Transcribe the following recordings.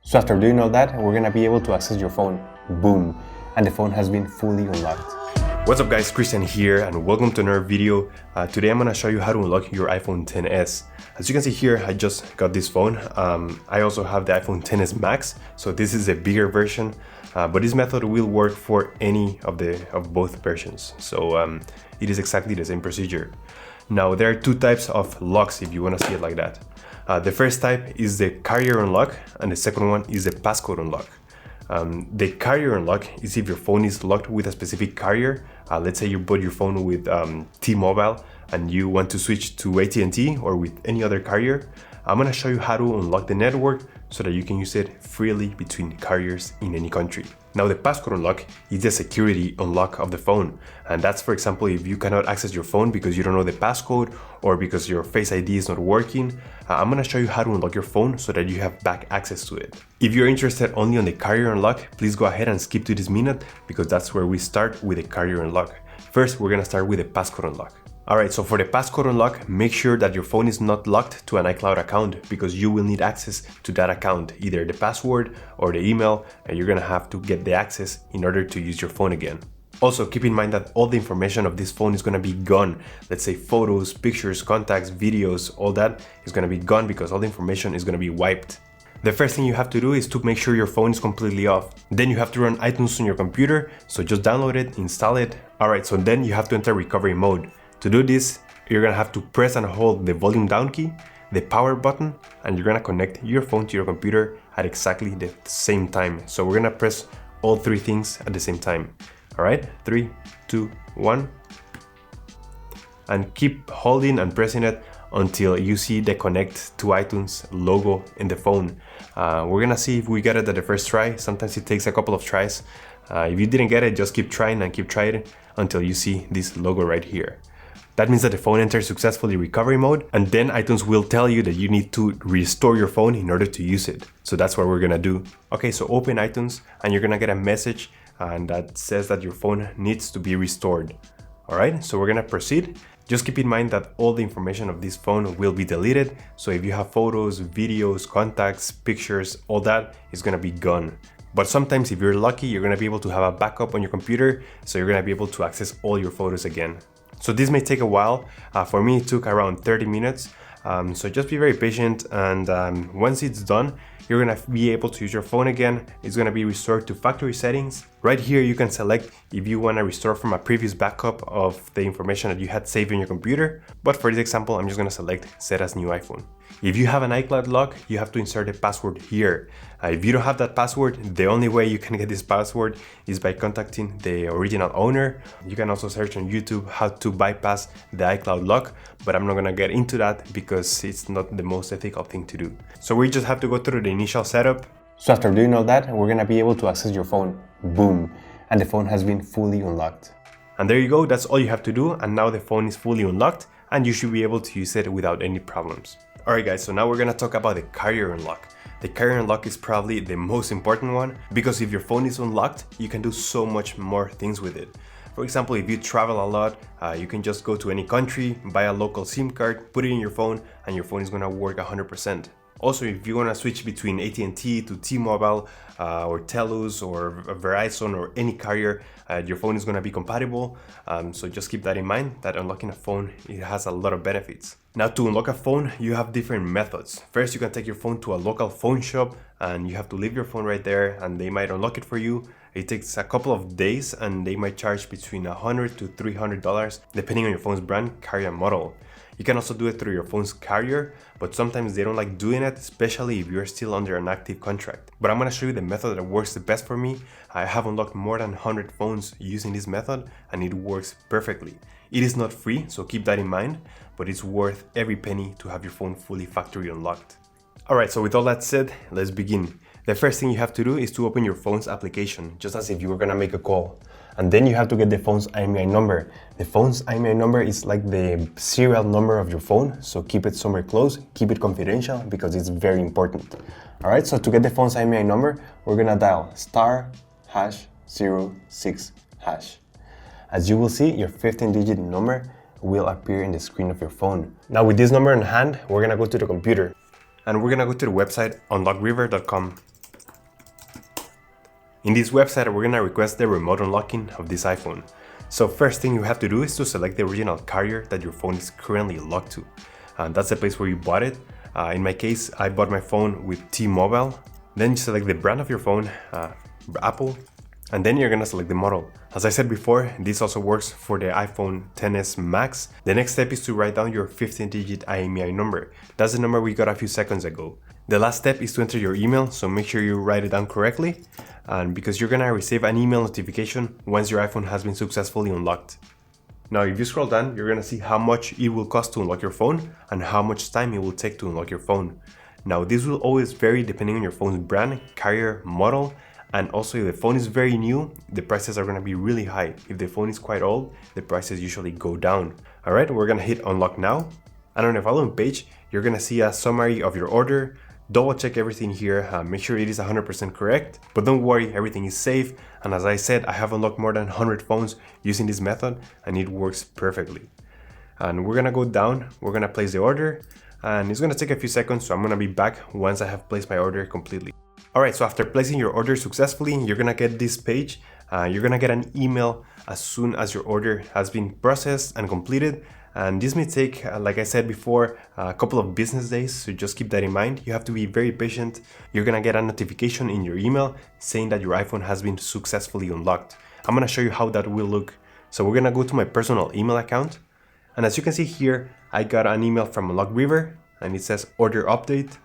So after doing all that, we're gonna be able to access your phone. Boom. And the phone has been fully unlocked. What's up guys, Christian here and welcome to another video. Today I'm going to show you how to unlock your iPhone XS. As you can see here, I just got this phone. I also have the iPhone XS Max, so this is a bigger version, but this method will work for any of both versions. So it is exactly the same procedure. Now there are two types of locks if you want to see it like that. The first type is the carrier unlock and the second one is the passcode unlock. The carrier unlock is if your phone is locked with a specific carrier. Let's say you bought your phone with T-Mobile and you want to switch to AT&T or with any other carrier. I'm going to show you how to unlock the network so that you can use it freely between carriers in any country. Now the passcode unlock is the security unlock of the phone, and that's for example if you cannot access your phone because you don't know the passcode or because your Face ID is not working. I'm going to show you how to unlock your phone so that you have back access to it. If you're interested only on the carrier unlock, please go ahead and skip to this minute because that's where we start with the carrier unlock. First, we're going to start with the passcode unlock. Alright, so for the passcode unlock, make sure that your phone is not locked to an iCloud account because you will need access to that account, either the password or the email, and you're gonna have to get the access in order to use your phone again. Also, keep in mind that all the information of this phone is gonna be gone. Let's say photos, pictures, contacts, videos, all that is gonna be gone because all the information is gonna be wiped. The first thing you have to do is to make sure your phone is completely off. Then you have to run iTunes on your computer, so just download it, install it. Alright, so then you have to enter recovery mode. To do this, you're gonna have to press and hold the volume down key, the power button, and you're gonna connect your phone to your computer at exactly the same time. So we're gonna press all three things at the same time. All right, 3, 2, 1. And keep holding and pressing it until you see the connect to iTunes logo in the phone. We're gonna see if we get it at the first try. Sometimes it takes a couple of tries. If you didn't get it, just keep trying and keep trying until you see this logo right here. That means that the phone enters successfully recovery mode, and then iTunes will tell you that you need to restore your phone in order to use it. So that's what we're gonna do. Okay, so open iTunes and you're gonna get a message and that says that your phone needs to be restored. All right, so we're gonna proceed. Just keep in mind that all the information of this phone will be deleted. So if you have photos, videos, contacts, pictures, all that is gonna be gone. But sometimes if you're lucky, you're gonna be able to have a backup on your computer, so you're gonna be able to access all your photos again. So this may take a while. For me, it took around 30 minutes. So just be very patient, and once it's done, you're gonna be able to use your phone again. It's gonna be restored to factory settings. Right here, you can select if you wanna restore from a previous backup of the information that you had saved in your computer. But for this example, I'm just gonna select set as new iPhone. If you have an iCloud lock, you have to insert a password here. If you don't have that password, the only way you can get this password is by contacting the original owner. You can also search on YouTube how to bypass the iCloud lock, but I'm not gonna get into that because it's not the most ethical thing to do. So we just have to go through the initial setup. So after doing all that, we're gonna be able to access your phone. Boom. And the phone has been fully unlocked. And there you go, that's all you have to do. And now the phone is fully unlocked and you should be able to use it without any problems. Alright guys, so now we're gonna talk about the carrier unlock. The carrier unlock is probably the most important one because if your phone is unlocked, you can do so much more things with it. For example, if you travel a lot, you can just go to any country, buy a local SIM card, put it in your phone, and your phone is gonna work 100%. Also, if you wanna switch between AT&T to T-Mobile or Telus or Verizon or any carrier, your phone is gonna be compatible. So just keep that in mind, that unlocking a phone, it has a lot of benefits. Now to unlock a phone, you have different methods. First, you can take your phone to a local phone shop and you have to leave your phone right there and they might unlock it for you. It takes a couple of days and they might charge between $100 to $300 depending on your phone's brand, carrier, and model. You can also do it through your phone's carrier, but sometimes they don't like doing it, especially if you're still under an active contract. But I'm gonna show you the method that works the best for me. I have unlocked more than 100 phones using this method and it works perfectly. It is not free, so keep that in mind, but it's worth every penny to have your phone fully factory unlocked. Alright, so with all that said, let's begin. The first thing you have to do is to open your phone's application, just as if you were gonna make a call. And then you have to get the phone's IMEI number. The phone's IMEI number is like the serial number of your phone, so keep it somewhere close, keep it confidential because it's very important. Alright, so to get the phone's IMEI number, we're gonna dial *#06#. As you will see, your 15-digit number will appear in the screen of your phone. Now with this number in hand, we're gonna go to the computer and we're gonna go to the website unlockriver.com. In this website, we're gonna request the remote unlocking of this iPhone. So first thing you have to do is to select the original carrier that your phone is currently locked to. That's the place where you bought it. In my case, I bought my phone with T-Mobile. Then you select the brand of your phone, Apple, and then you're gonna select the model. As I said before, this also works for the iPhone XS Max. The next step is to write down your 15-digit IMEI number. That's the number we got a few seconds ago. The last step is to enter your email, so make sure you write it down correctly, and because you're gonna receive an email notification once your iPhone has been successfully unlocked. Now, if you scroll down, you're gonna see how much it will cost to unlock your phone and how much time it will take to unlock your phone. Now, this will always vary depending on your phone's brand, carrier, model, and also if the phone is very new, the prices are gonna be really high. If the phone is quite old, the prices usually go down. All right, we're gonna hit unlock now. And on the following page, you're gonna see a summary of your order. Double check everything here, make sure it is 100% correct, but don't worry, everything is safe. And as I said, I have unlocked more than 100 phones using this method and it works perfectly. And we're gonna go down, we're gonna place the order, and it's gonna take a few seconds, so I'm gonna be back once I have placed my order completely. Alright, so after placing your order successfully, you're gonna get this page. You're gonna get an email as soon as your order has been processed and completed. And this may take, like I said before, a couple of business days, so just keep that in mind. You have to be very patient. You're gonna get a notification in your email saying that your iPhone has been successfully unlocked. I'm gonna show you how that will look. So we're gonna go to my personal email account. And as you can see here, I got an email from Unlock River and it says order update.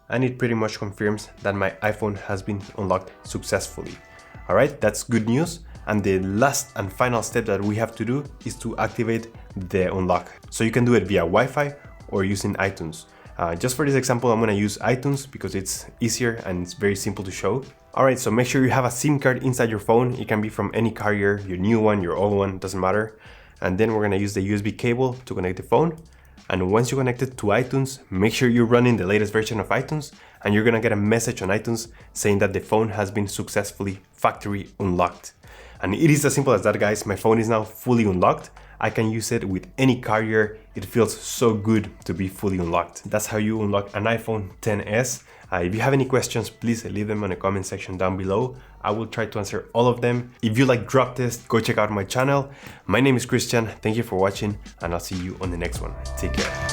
And it pretty much confirms that my iPhone has been unlocked successfully. All right, that's good news. And the last and final step that we have to do is to activate the unlock. So you can do it via Wi-Fi or using iTunes. Just for this example, I'm gonna use iTunes because it's easier and it's very simple to show. All right, so make sure you have a SIM card inside your phone. It can be from any carrier, your new one, your old one, doesn't matter. And then we're gonna use the USB cable to connect the phone. And once you connect it to iTunes, make sure you're running the latest version of iTunes and you're gonna get a message on iTunes saying that the phone has been successfully factory unlocked. And it is as simple as that, guys. My phone is now fully unlocked. I can use it with any carrier. It feels so good to be fully unlocked. That's how you unlock an iPhone XS. If you have any questions, please leave them in the comment section down below. I will try to answer all of them. If you like drop tests, go check out my channel. My name is Christian. Thank you for watching and I'll see you on the next one. Take care.